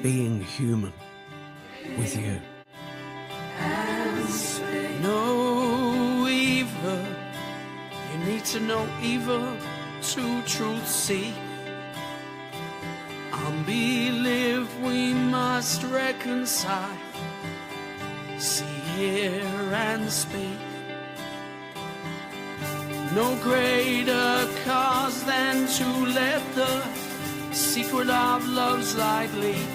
being human with you. No evil, you need to know evil to truth seek. Unbelief we must reconcile, see, hear and speak. No greater cause than to let the secret of love's light leak.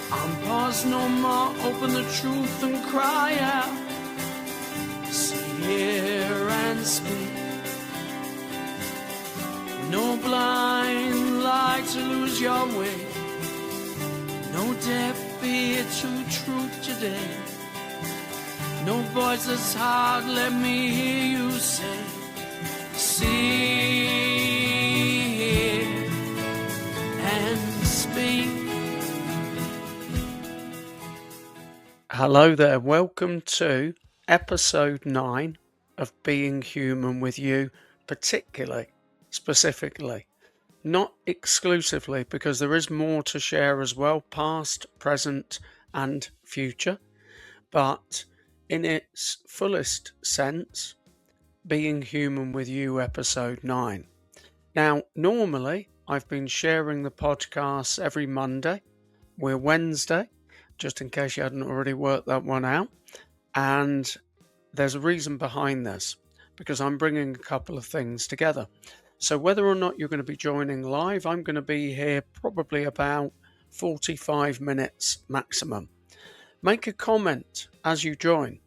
Unpause no more, open the truth and cry out, see, hear and speak. No blind light to lose your way, no deaf ear to truth today. No voice that's hard, let me hear you say, see, hear and speak. Hello there, welcome to episode 9 of Being Human with You, specifically, not exclusively, because there is more to share as well, past, present and future, but in its fullest sense, Being Human with You episode 9. Now, normally I've been sharing the podcasts every Monday. We're Wednesday, just in case you hadn't already worked that one out. And there's a reason behind this, because I'm bringing a couple of things together. So whether or not you're going to be joining live, I'm going to be here probably about 45 minutes maximum. Make a comment as you join.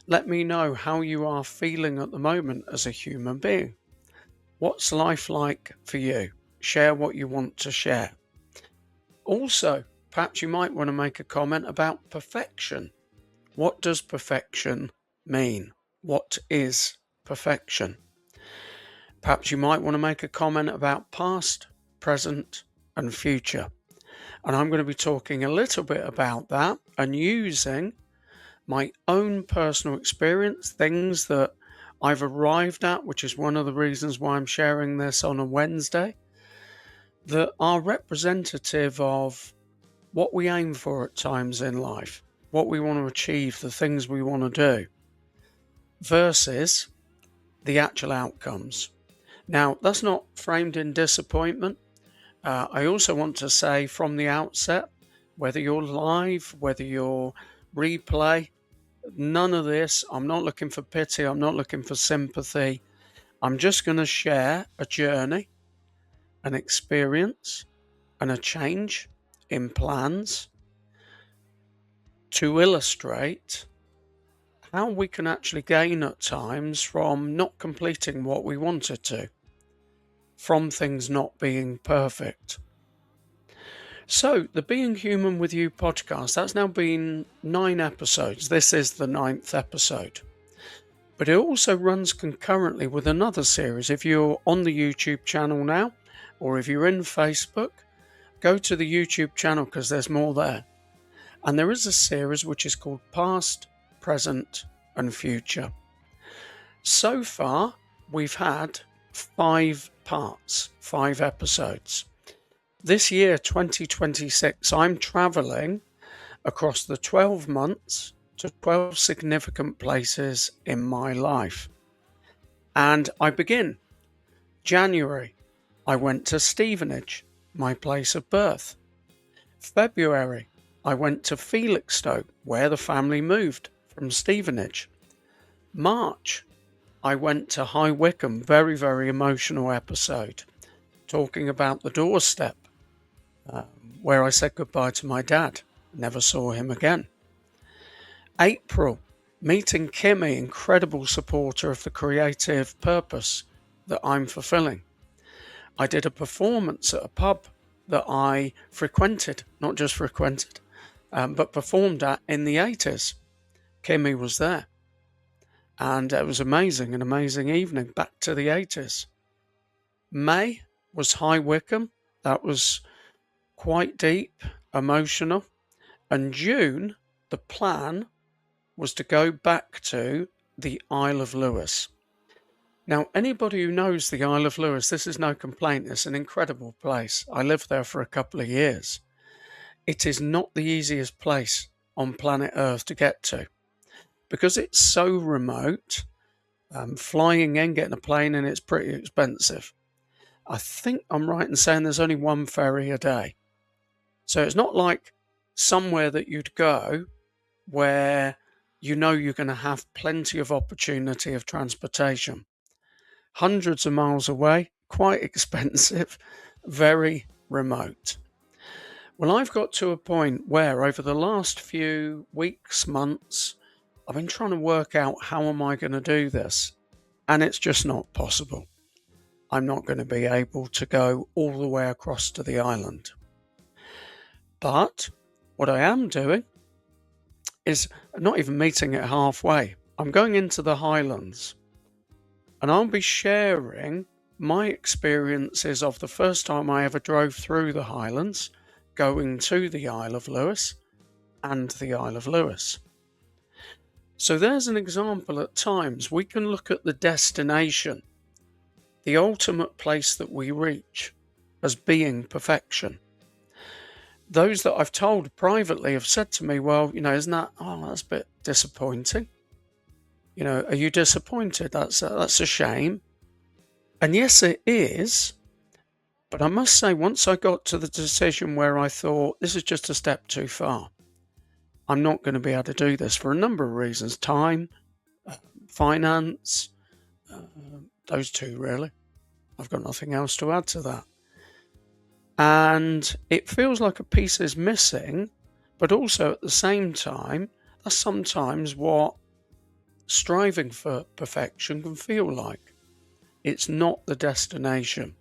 Let me know how you are feeling at the moment as a human being. What's life like for you? Share what you want to share. Also, perhaps you might want to make a comment about perfection. What does perfection mean? What is perfection? Perhaps you might want to make a comment about past, present, and future. And I'm going to be talking a little bit about that and using my own personal experience, things that I've arrived at, which is one of the reasons why I'm sharing this on a Wednesday, that are representative of what we aim for at times in life, what we want to achieve, the things we want to do, versus the actual outcomes. Now, that's not framed in disappointment. I also want to say from the outset, whether you're live, whether you're replay, none of this, I'm not looking for pity, I'm not looking for sympathy. I'm just going to share a journey, an experience, and a change in plans to illustrate how we can actually gain at times from not completing what we wanted to, from things not being perfect. So, the Being Human with You podcast, that's now been 9 episodes. This is the 9th episode. But it also runs concurrently with another series. If you're on the YouTube channel now, or if you're in Facebook, go to the YouTube channel because there's more there. And there is a series which is called Past, Present and Future. So far, we've had 5 parts, 5 episodes. This year, 2026, I'm traveling across the 12 months to 12 significant places in my life. And I begin. January, I went to Stevenage, my place of birth. February, I went to Felixstowe, where the family moved from Stevenage. March, I went to High Wycombe, very, very emotional episode, talking about the doorstep, where I said goodbye to my dad. Never saw him again. April, meeting Kimmy, incredible supporter of the creative purpose that I'm fulfilling. I did a performance at a pub that I frequented, not just frequented, but performed at in the 80s. Kimmy was there. And it was amazing, an amazing evening, back to the 80s. May was High Wycombe. That was quite deep, emotional. And June, the plan was to go back to the Isle of Lewis. Now, anybody who knows the Isle of Lewis, this is no complaint, it's an incredible place. I lived there for a couple of years. it is not the easiest place on planet Earth to get to because it's so remote. Flying in, getting a plane in, it's pretty expensive. I think I'm right in saying there's only one ferry a day. So it's not like somewhere that you'd go where you know you're going to have plenty of opportunity of transportation. Hundreds of miles away, quite expensive, very remote. Well, I've got to a point where over the last few weeks, months, I've been trying to work out how am I going to do this? And it's just not possible. I'm not going to be able to go all the way across to the island. But what I am doing is not even meeting it halfway. I'm going into the Highlands and I'll be sharing my experiences of the first time I ever drove through the Highlands, going to the Isle of Lewis and the Isle of Lewis. So there's an example. At times we can look at the destination, the ultimate place that we reach, as being perfection. Those that I've told privately have said to me, well, isn't that, that's a bit disappointing. Are you disappointed? That's a shame. And yes, it is. But I must say, once I got to the decision where I thought this is just a step too far, I'm not going to be able to do this for a number of reasons. Time, finance, those two really. I've got nothing else to add to that. And it feels like a piece is missing, but also at the same time, that's sometimes what striving for perfection can feel like. It's not the destination,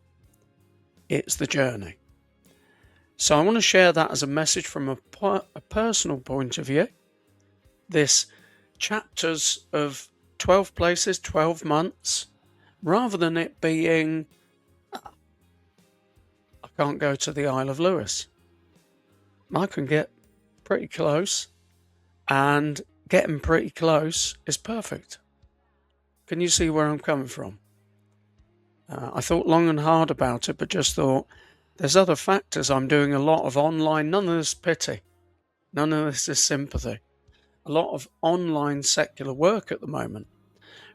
it's the journey. So I want to share that as a message from a personal point of view. This chapters of 12 places, 12 months, rather than it being, I can't go to the Isle of Lewis. I can get pretty close, and getting pretty close is perfect. Can you see where I'm coming from? I thought long and hard about it, but just thought, there's other factors. I'm doing a lot of online, none of this pity, none of this is sympathy. A lot of online secular work at the moment.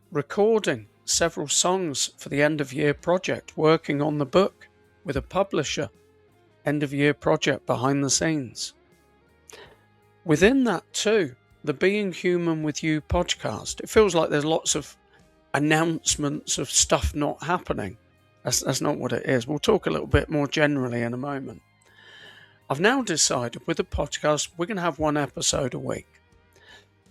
Recording several songs for the end of year project, working on the book with a publisher, end of year project behind the scenes. Within that too, the Being Human with You podcast, it feels like there's lots of announcements of stuff not happening. That's not what it is. We'll talk a little bit more generally in a moment. I've now decided with the podcast, we're going to have one episode a week.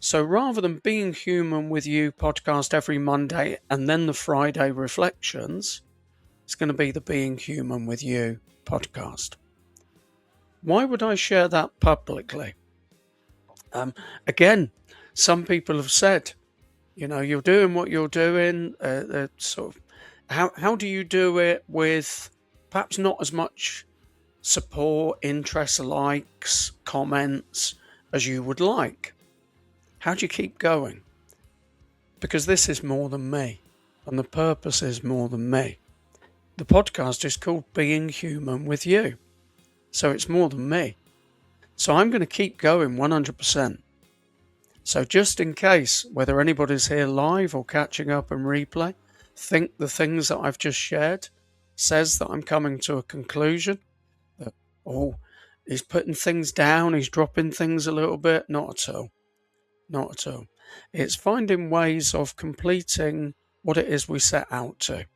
So rather than Being Human with You podcast every Monday and then the Friday reflections, it's going to be the Being Human with You podcast. Why would I share that publicly? Again, some people have said, you're doing what you're doing, sort of, how do you do it with perhaps not as much support, interest, likes, comments as you would like? How do you keep going? Because this is more than me, and the purpose is more than me. The podcast is called Being Human with You, so it's more than me. So I'm going to keep going 100%. So just in case, whether anybody's here live or catching up and replay, think the things that I've just shared says that I'm coming to a conclusion, that, he's putting things down, he's dropping things a little bit. Not at all. Not at all. It's finding ways of completing what it is we set out to.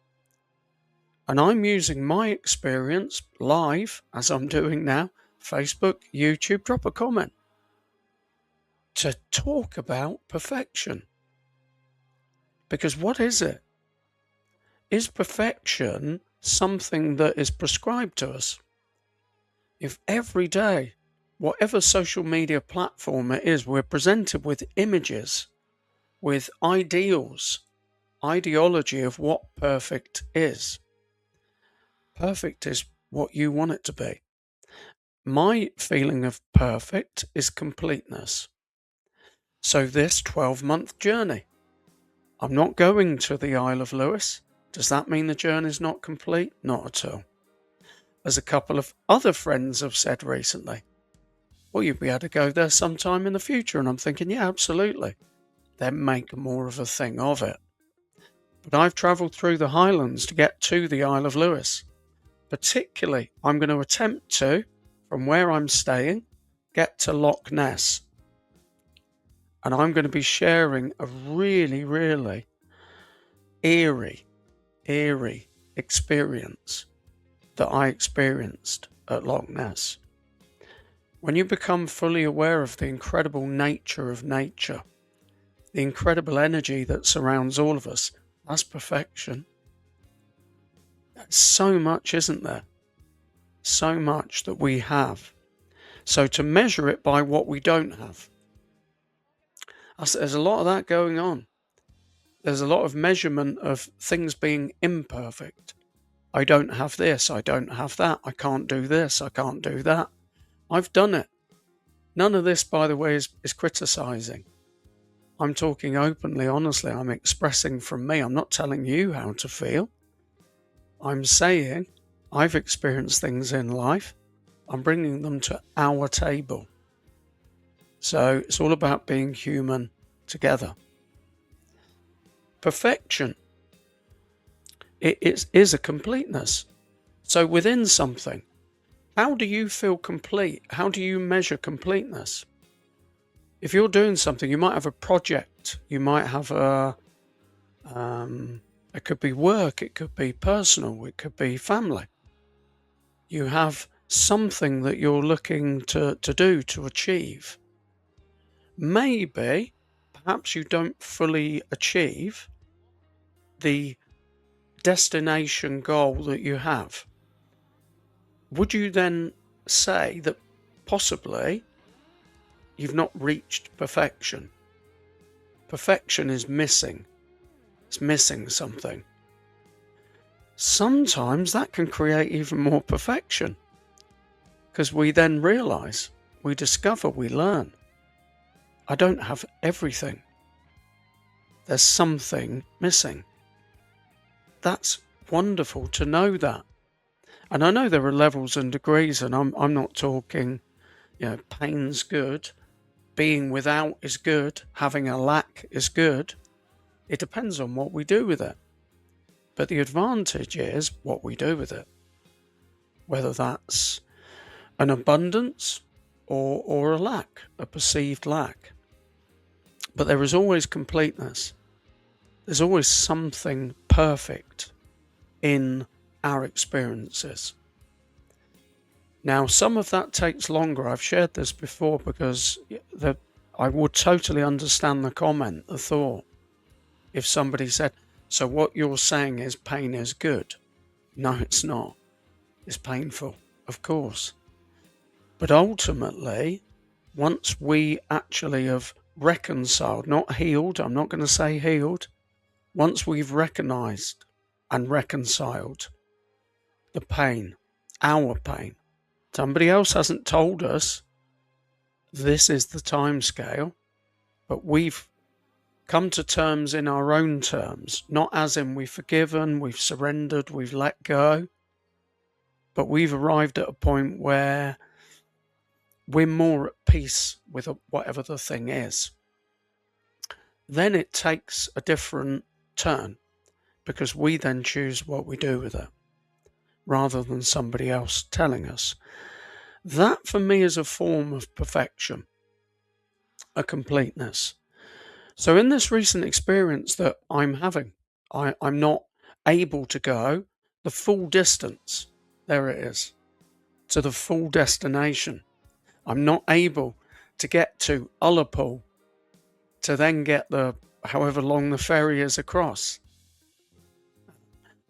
And I'm using my experience live, as I'm doing now, Facebook, YouTube, drop a comment, to talk about perfection. Because what is it? Is perfection something that is prescribed to us? If every day, whatever social media platform it is, we're presented with images, with ideals, ideology of what perfect is. Perfect is what you want it to be. My feeling of perfect is completeness. So this 12-month journey, I'm not going to the Isle of Lewis. Does that mean the journey is not complete? Not at all. As a couple of other friends have said recently, well, you'd be able to go there sometime in the future. And I'm thinking, yeah, absolutely. Then make more of a thing of it. But I've travelled through the Highlands to get to the Isle of Lewis. Particularly, I'm going to attempt to, from where I'm staying, get to Loch Ness. And I'm going to be sharing a really, really eerie experience that I experienced at Loch Ness. When you become fully aware of the incredible nature of nature, the incredible energy that surrounds all of us, that's perfection. That's so much, isn't there? So much that we have. So to measure it by what we don't have, there's a lot of that going on. There's a lot of measurement of things being imperfect. I don't have this, I don't have that, I can't do this, I can't do that. I've done it. None of this, by the way, is criticizing. I'm talking openly, honestly. I'm expressing from me. I'm not telling you how to feel. I'm saying I've experienced things in life. I'm bringing them to our table. So it's all about being human together. Perfection. It is a completeness. So within something, how do you feel complete? How do you measure completeness? If you're doing something, you might have a project. You might have it could be work, it could be personal, it could be family. You have something that you're looking to do, to achieve. Maybe, perhaps you don't fully achieve the destination goal that you have. Would you then say that possibly you've not reached perfection? Perfection is missing. It's missing something. Sometimes that can create even more perfection, because we then realize, we discover, we learn, I don't have everything. There's something missing. That's wonderful to know that. And I know there are levels and degrees, and I'm not talking, pain's good, being without is good, having a lack is good. It depends on what we do with it. But the advantage is what we do with it. Whether that's an abundance or a lack, a perceived lack. But there is always completeness. There's always something perfect in our experiences. Now, some of that takes longer. I've shared this before because I would totally understand the comment, the thought. If somebody said, so what you're saying is pain is good. No, it's not. It's painful, of course. But ultimately, once we actually have reconciled, not healed, I'm not going to say healed, once we've recognized and reconciled the pain, our pain, somebody else hasn't told us this is the time scale, but we've come to terms in our own terms, not as in we've forgiven, we've surrendered, we've let go, but we've arrived at a point where we're more at peace with whatever the thing is. Then it takes a different turn, because we then choose what we do with it, rather than somebody else telling us. That for me is a form of perfection, a completeness. So in this recent experience that I'm having, I'm not able to go the full distance, there it is, to the full destination. I'm not able to get to Ullapool to then get however long the ferry is across.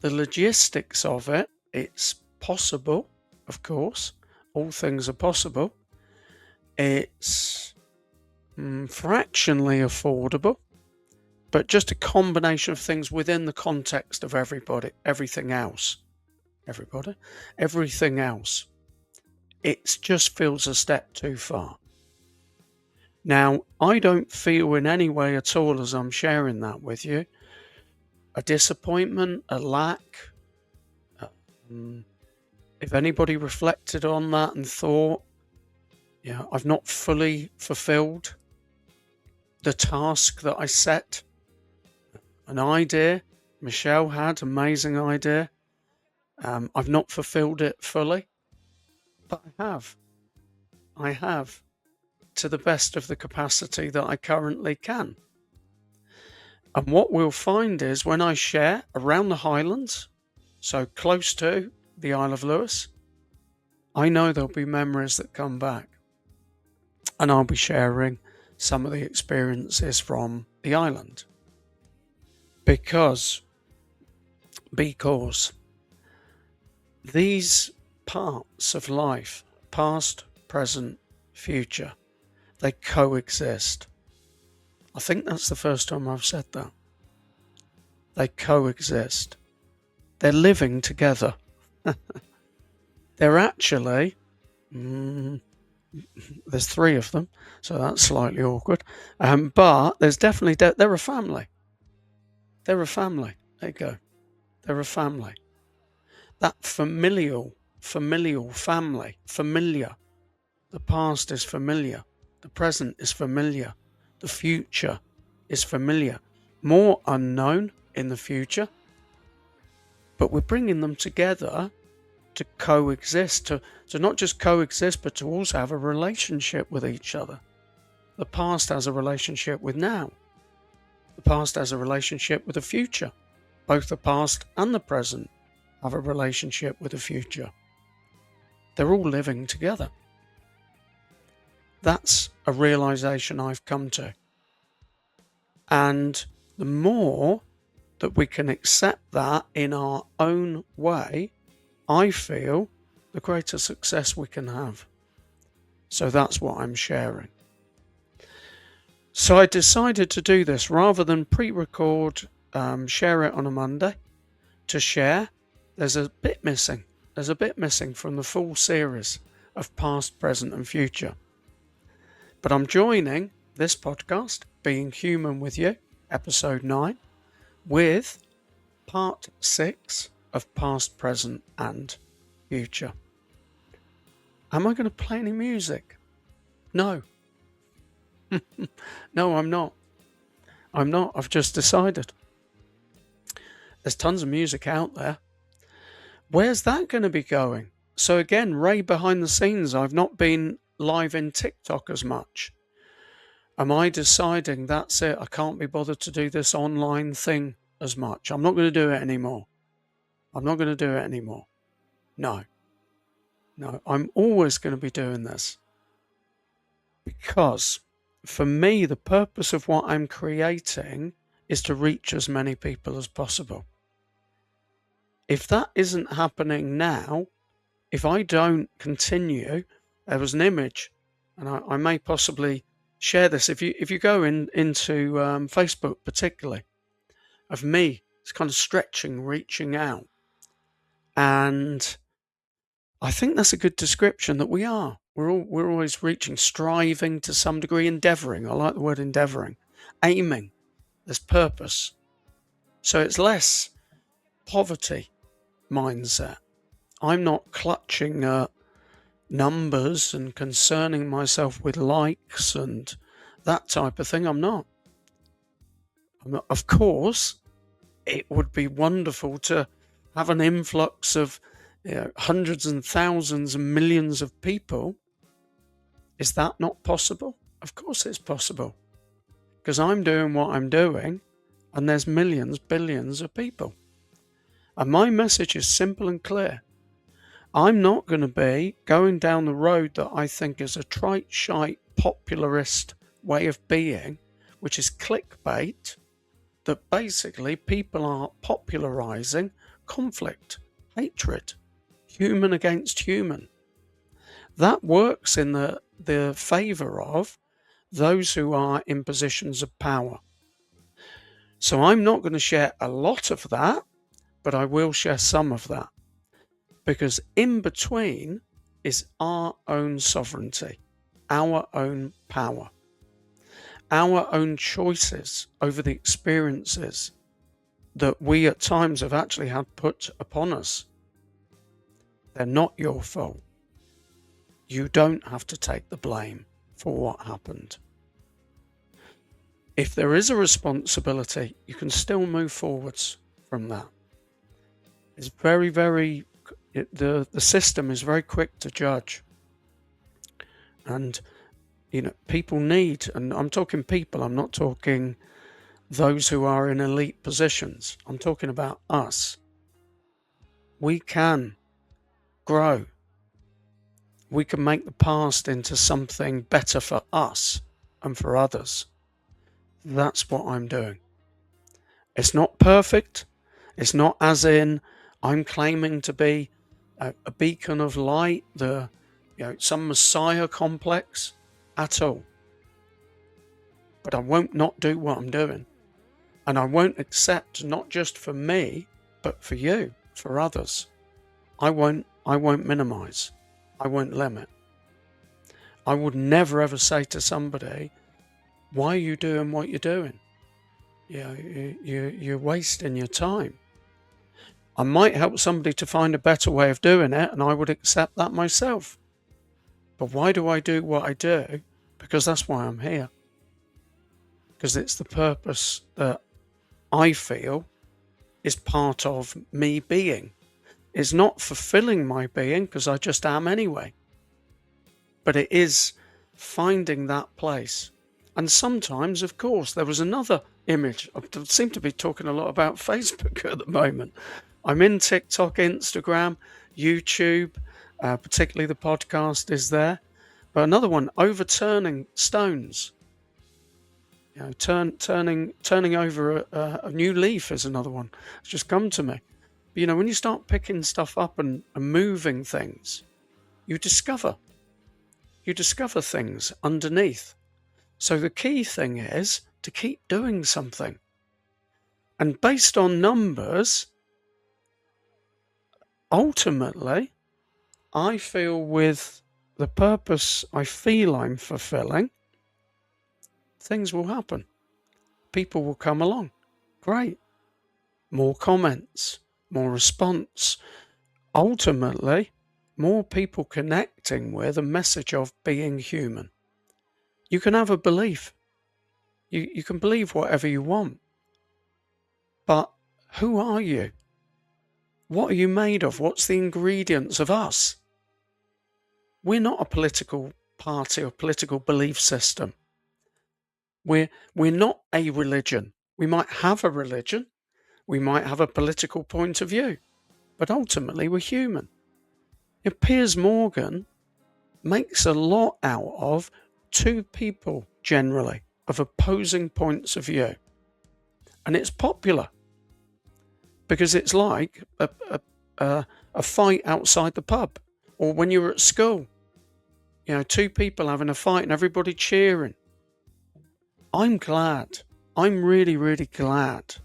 The logistics of it, it's possible, of course. All things are possible. It's fractionally affordable, but just a combination of things within the context of everything else. It just feels a step too far. Now, I don't feel in any way at all, as I'm sharing that with you, a disappointment, a lack. If anybody reflected on that and thought, Yeah, I've not fully fulfilled the task that I set. An idea, Michelle had, amazing idea. I've not fulfilled it fully, but I have, to the best of the capacity that I currently can. And what we'll find is when I share around the Highlands, so close to the Isle of Lewis, I know there'll be memories that come back. And I'll be sharing some of the experiences from the island. Because these parts of life, past, present, future, they coexist. I think that's the first time I've said that. They coexist. They're living together. They're actually, there's 3 of them, so that's slightly awkward. But there's definitely, they're a family. They're a family. There you go. They're a family. That familial family, familiar. The past is familiar. The present is familiar. The future is familiar. More unknown in the future, but we're bringing them together to coexist, to not just coexist, but to also have a relationship with each other. The past has a relationship with now. The past has a relationship with the future. Both the past and the present have a relationship with the future. They're all living together. That's a realization I've come to. And the more that we can accept that in our own way, I feel the greater success we can have. So that's what I'm sharing. So I decided to do this rather than pre-record, share it on a Monday. To share, there's a bit missing. There's a bit missing from the full series of past, present and future. But I'm joining this podcast, Being Human with You, episode 9, with part 6 of past, present and future. Am I going to play any music? No. No, I'm not. I've just decided. There's tons of music out there. Where's that going to be going? So again, Ray behind the scenes, I've not been live in TikTok as much. Am I deciding that's it? I can't be bothered to do this online thing as much. I'm not going to do it anymore. No, I'm always going to be doing this. Because for me, the purpose of what I'm creating is to reach as many people as possible. If that isn't happening now, if I don't continue, there was an image, and I may possibly share this. If you go into Facebook particularly, of me, it's kind of stretching, reaching out. And I think that's a good description that we are. We're always reaching, striving to some degree, endeavouring. I like the word endeavouring. Aiming. There's purpose. So it's less poverty mindset. I'm not clutching at numbers and concerning myself with likes and that type of thing. I'm not. Of course, it would be wonderful to have an influx of hundreds and thousands and millions of people. Is that not possible? Of course it's possible. Because I'm doing what I'm doing and there's millions, billions of people. And my message is simple and clear. I'm not going to be going down the road that I think is a trite, shite, popularist way of being, which is clickbait, that basically people are popularizing conflict, hatred, human against human. That works in the favor of those who are in positions of power. So I'm not going to share a lot of that, but I will share some of that. Because in between is our own sovereignty, our own power, our own choices over the experiences that we at times have actually had put upon us. They're not your fault. You don't have to take the blame for what happened. If there is a responsibility, you can still move forwards from that. It's the system is very quick to judge. And, people need, and I'm talking people, I'm not talking those who are in elite positions. I'm talking about us. We can grow. We can make the past into something better for us and for others. That's what I'm doing. It's not perfect. It's not as in I'm claiming to be a beacon of light, some messiah complex at all. But I won't not do what I'm doing. And I won't accept, not just for me, but for you, for others. I won't minimize. I won't limit. I would never ever say to somebody, why are you doing what you're doing? You're wasting your time. I might help somebody to find a better way of doing it, and I would accept that myself. But why do I do what I do? Because that's why I'm here. Because it's the purpose that I feel is part of me being. It's not fulfilling my being, because I just am anyway. But it is finding that place. And sometimes, of course, there was another image. I seem to be talking a lot about Facebook at the moment. I'm in TikTok, Instagram, YouTube, particularly the podcast is there. But another one, overturning stones. Turning over a new leaf is another one. It's just come to me. But, when you start picking stuff up and moving things, you discover things underneath. So the key thing is to keep doing something. And based on numbers, ultimately, I feel with the purpose I feel I'm fulfilling, things will happen. People will come along. Great. More comments, more response. Ultimately, more people connecting with a message of being human. You can have a belief. You can believe whatever you want. But who are you? What are you made of? What's the ingredients of us? We're not a political party or political belief system. We're not a religion. We might have a religion. We might have a political point of view. But ultimately, we're human. Piers Morgan makes a lot out of two people, generally, of opposing points of view. And it's popular. Because it's like a fight outside the pub. Or when you're at school. Two people having a fight and everybody cheering. I'm glad. I'm really, really glad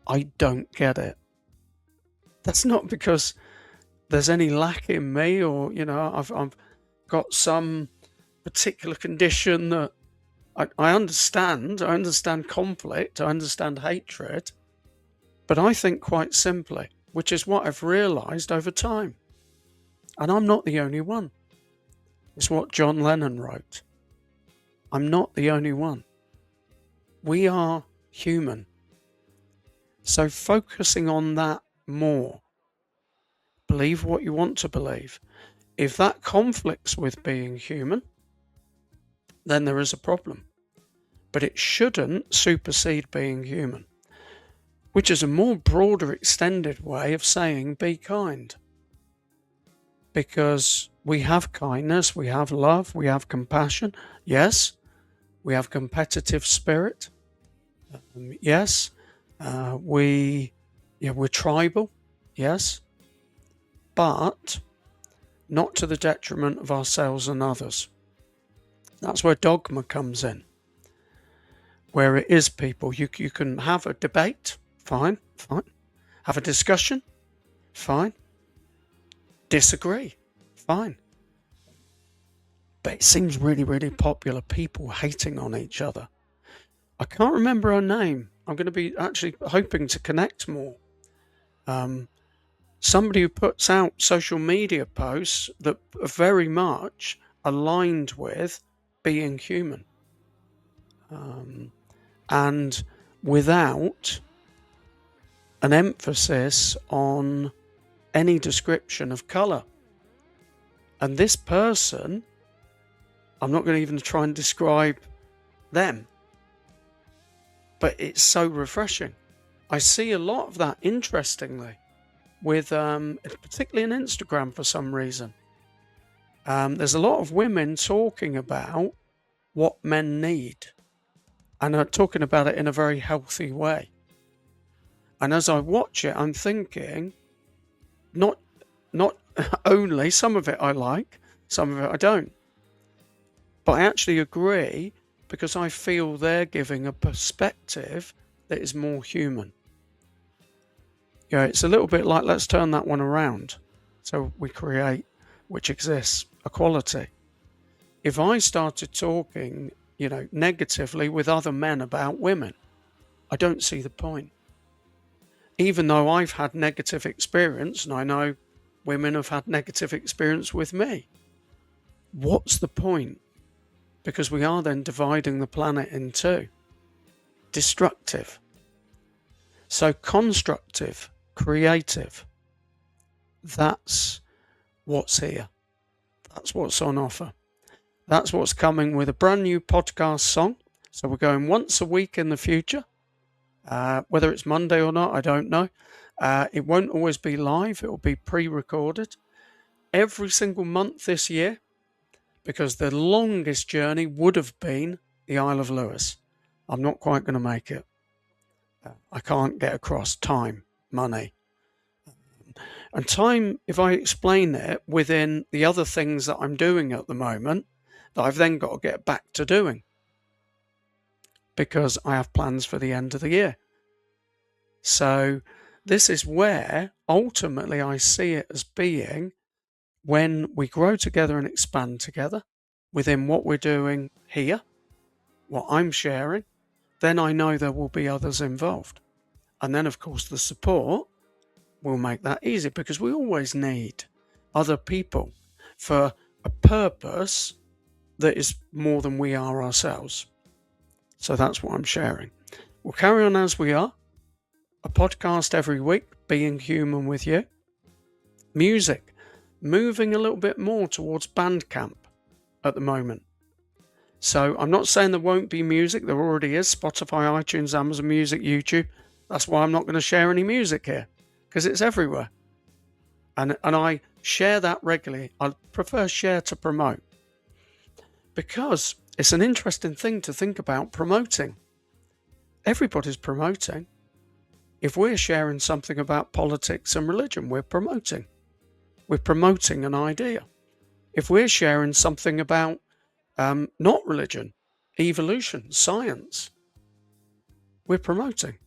I don't get it. That's not because there's any lack in me or, I've got some particular condition that I understand. I understand conflict. I understand hatred. But I think quite simply, which is what I've realised over time. And I'm not the only one. It's what John Lennon wrote. I'm not the only one. We are human. So focusing on that more. Believe what you want to believe. If that conflicts with being human, then there is a problem. But it shouldn't supersede being human, which is a more broader, extended way of saying be kind. Because we have kindness, we have love, we have compassion. Yes, we have competitive spirit. Yes, we're tribal. Yes, but not to the detriment of ourselves and others. That's where dogma comes in. Where it is people, you can have a debate, fine. Have a discussion, fine. Disagree, fine. But it seems really, really popular, people hating on each other. I can't remember her name. I'm going to be actually hoping to connect more. somebody who puts out social media posts that are very much aligned with being human, and without an emphasis on any description of colour. And this person, I'm not going to even try and describe them, but it's so refreshing. I see a lot of that, interestingly, with particularly on Instagram for some reason. There's a lot of women talking about what men need, and are talking about it in a very healthy way. And as I watch it, I'm thinking, not only some of it I like, some of it I don't, but I actually agree, because I feel they're giving a perspective that is more human. It's a little bit like, let's turn that one around. So we create, which exists, equality. If I started talking, negatively with other men about women, I don't see the point. Even though I've had negative experience, and I know women have had negative experience with me. What's the point? Because we are then dividing the planet in two. Destructive. So constructive, creative. That's what's here. That's what's on offer. That's what's coming with a brand new podcast song. So we're going once a week in the future. Whether it's Monday or not, I don't know. It won't always be live. It will be pre-recorded. Every single month this year, because the longest journey would have been the Isle of Lewis. I'm not quite going to make it. I can't get across time, money. And time, if I explain it within the other things that I'm doing at the moment, that I've then got to get back to doing, because I have plans for the end of the year. So this is where ultimately I see it as being, when we grow together and expand together within what we're doing here, what I'm sharing, then I know there will be others involved. And then, of course, the support will make that easy, because we always need other people for a purpose that is more than we are ourselves. So that's what I'm sharing. We'll carry on as we are. A podcast every week, being human with you. Music, moving a little bit more towards Bandcamp at the moment. So I'm not saying there won't be music. There already is. Spotify, iTunes, Amazon Music, YouTube. That's why I'm not going to share any music here, because it's everywhere. And I share that regularly. I prefer share to promote, because it's an interesting thing to think about promoting. Everybody's promoting. If we're sharing something about politics and religion, we're promoting. We're promoting an idea. If we're sharing something about not religion, evolution, science, we're promoting.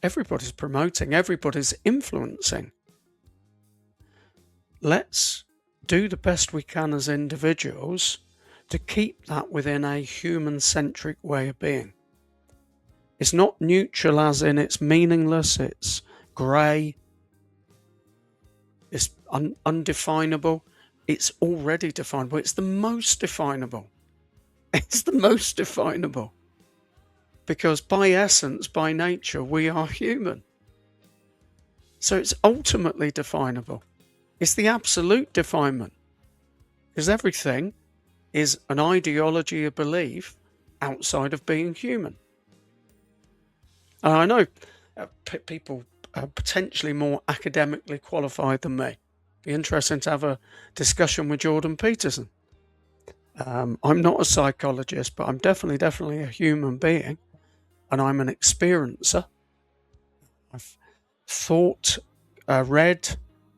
Everybody's promoting. Everybody's influencing. Let's do the best we can as individuals to keep that within a human-centric way of being. It's not neutral as in it's meaningless, it's grey, it's undefinable. It's already definable. It's the most definable. It's the most definable. Because by essence, by nature, we are human. So it's ultimately definable. It's the absolute definement. Because everything is an ideology, a belief outside of being human. And I know people potentially more academically qualified than me. Be interesting to have a discussion with Jordan Peterson. I'm not a psychologist, but I'm definitely a human being, and I'm an experiencer. I've thought, read,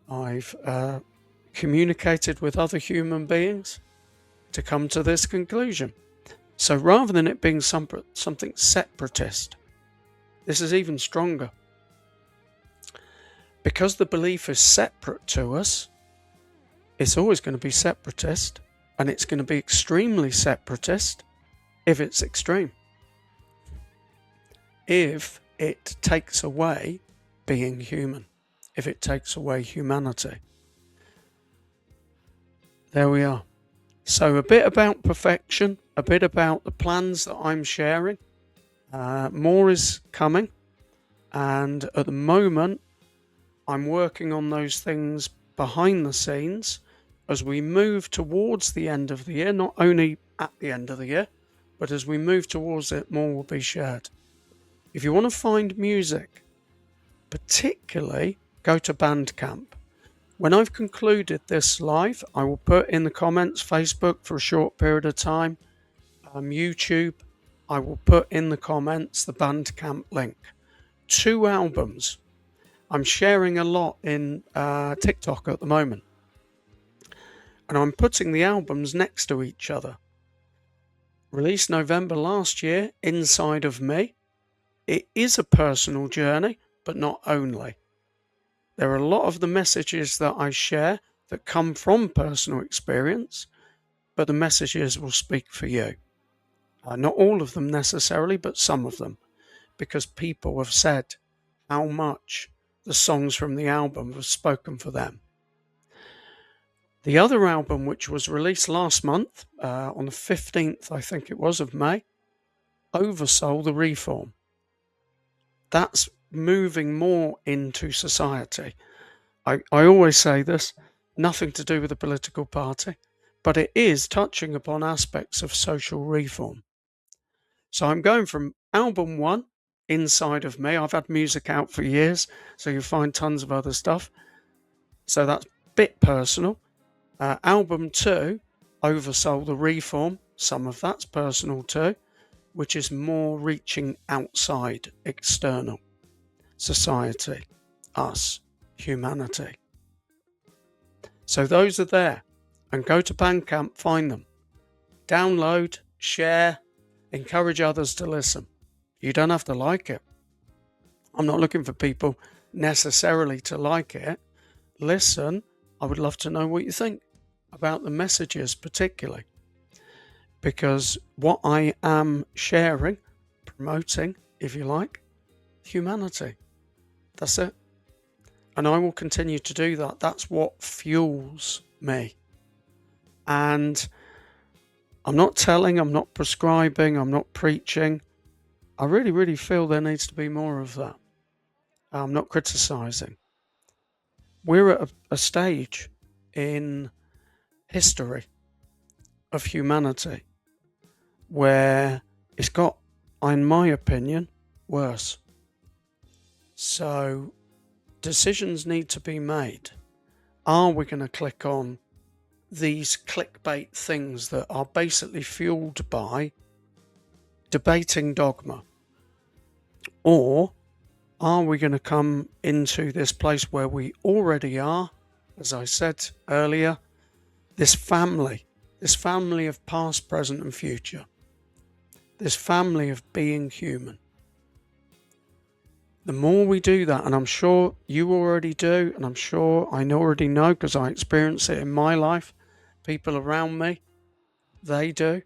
I've communicated with other human beings to come to this conclusion. So rather than it being something separatist, this is even stronger. Because the belief is separate to us, it's always going to be separatist, and it's going to be extremely separatist if it's extreme. If it takes away being human. if it takes away humanity. There we are. So a bit about perfection, a bit about the plans that I'm sharing. More is coming. And at the moment, I'm working on those things behind the scenes as we move towards the end of the year, not only at the end of the year, but as we move towards it, more will be shared. If you want to find music, particularly go to Bandcamp. When I've concluded this live, I will put in the comments Facebook for a short period of time, YouTube, I will put in the comments the Bandcamp link. 2 albums. I'm sharing a lot in TikTok at the moment. And I'm putting the albums next to each other. Released November last year, Inside of Me. It is a personal journey, but not only. There are a lot of the messages that I share that come from personal experience, but the messages will speak for you. Not all of them necessarily, but some of them, because people have said how much the songs from the album have spoken for them. The other album, which was released last month, on the 15th, I think it was, of May, Oversoul, The Reform. That's moving more into society. I always say this, nothing to do with a political party, but it is touching upon aspects of social reform. So I'm going from album 1, Inside of Me. I've had music out for years, so you'll find tons of other stuff. So that's a bit personal. Album 2, Oversoul, The Reform. Some of that's personal too, which is more reaching outside, external. Society, us, humanity. So those are there. And go to Bandcamp, find them. Download, share, encourage others to listen. You don't have to like it. I'm not looking for people necessarily to like it. Listen, I would love to know what you think about the messages particularly. Because what I am sharing, promoting, if you like, humanity. That's it. And I will continue to do that. That's what fuels me. And I'm not telling, I'm not prescribing, I'm not preaching. I really, really feel there needs to be more of that. I'm not criticizing. We're at a stage in history of humanity where it's got, in my opinion, worse. So decisions need to be made. Are we going to click on these clickbait things that are basically fueled by debating dogma? Or are we going to come into this place where we already are, as I said earlier, this family of past, present and future, this family of being human? The more we do that, and I'm sure you already do, and I'm sure I already know because I experience it in my life, people around me, they do.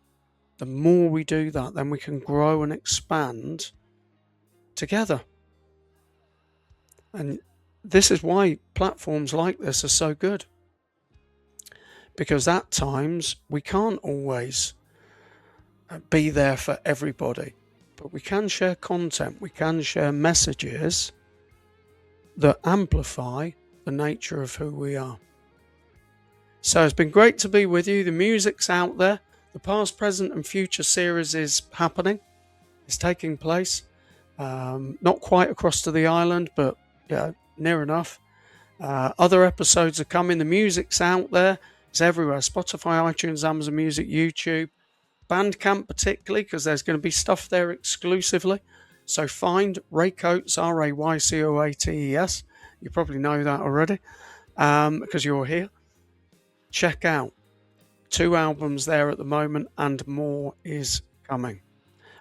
The more we do that, then we can grow and expand together. And this is why platforms like this are so good. Because at times we can't always be there for everybody. But we can share content, we can share messages that amplify the nature of who we are. So it's been great to be with you. The music's out there. The Past, Present and Future series is happening. It's taking place. Not quite across to the island, but yeah, near enough. Other episodes are coming. The music's out there. It's everywhere. Spotify, iTunes, Amazon Music, YouTube. Bandcamp particularly, because there's going to be stuff there exclusively. So find Ray Coates, Raycoates. You probably know that already because you're here. Check out 2 albums there at the moment and more is coming.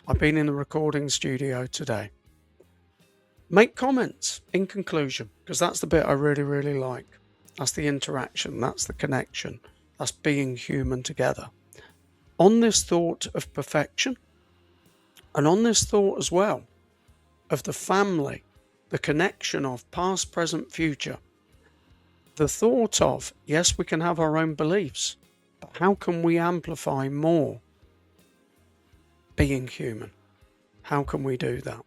I've been in the recording studio today. Make comments in conclusion, because that's the bit I really, really like. That's the interaction. That's the connection. That's being human together. On this thought of perfection, and on this thought as well of the family, the connection of past, present, future, the thought of, yes, we can have our own beliefs, but how can we amplify more being human? How can we do that?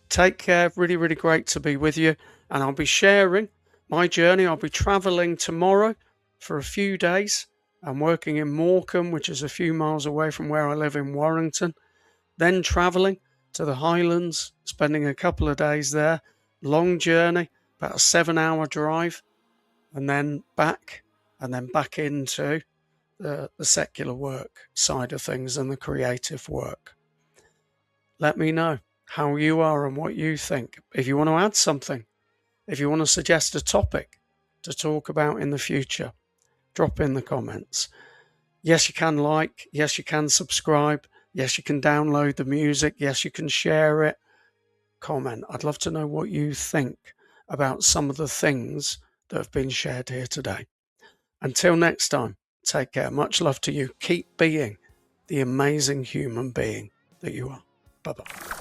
Take care. Really, really great to be with you. And I'll be sharing my journey. I'll be traveling tomorrow for a few days. I'm working in Morecambe, which is a few miles away from where I live in Warrington. Then traveling to the Highlands, spending a couple of days there. Long journey, about a 7-hour drive. And then back into the secular work side of things and the creative work. Let me know how you are and what you think. If you want to add something, if you want to suggest a topic to talk about in the future, drop in the comments. Yes, you can like. Yes, you can subscribe. Yes, you can download the music. Yes, you can share it. Comment. I'd love to know what you think about some of the things that have been shared here today. Until next time, take care. Much love to you. Keep being the amazing human being that you are. Bye-bye.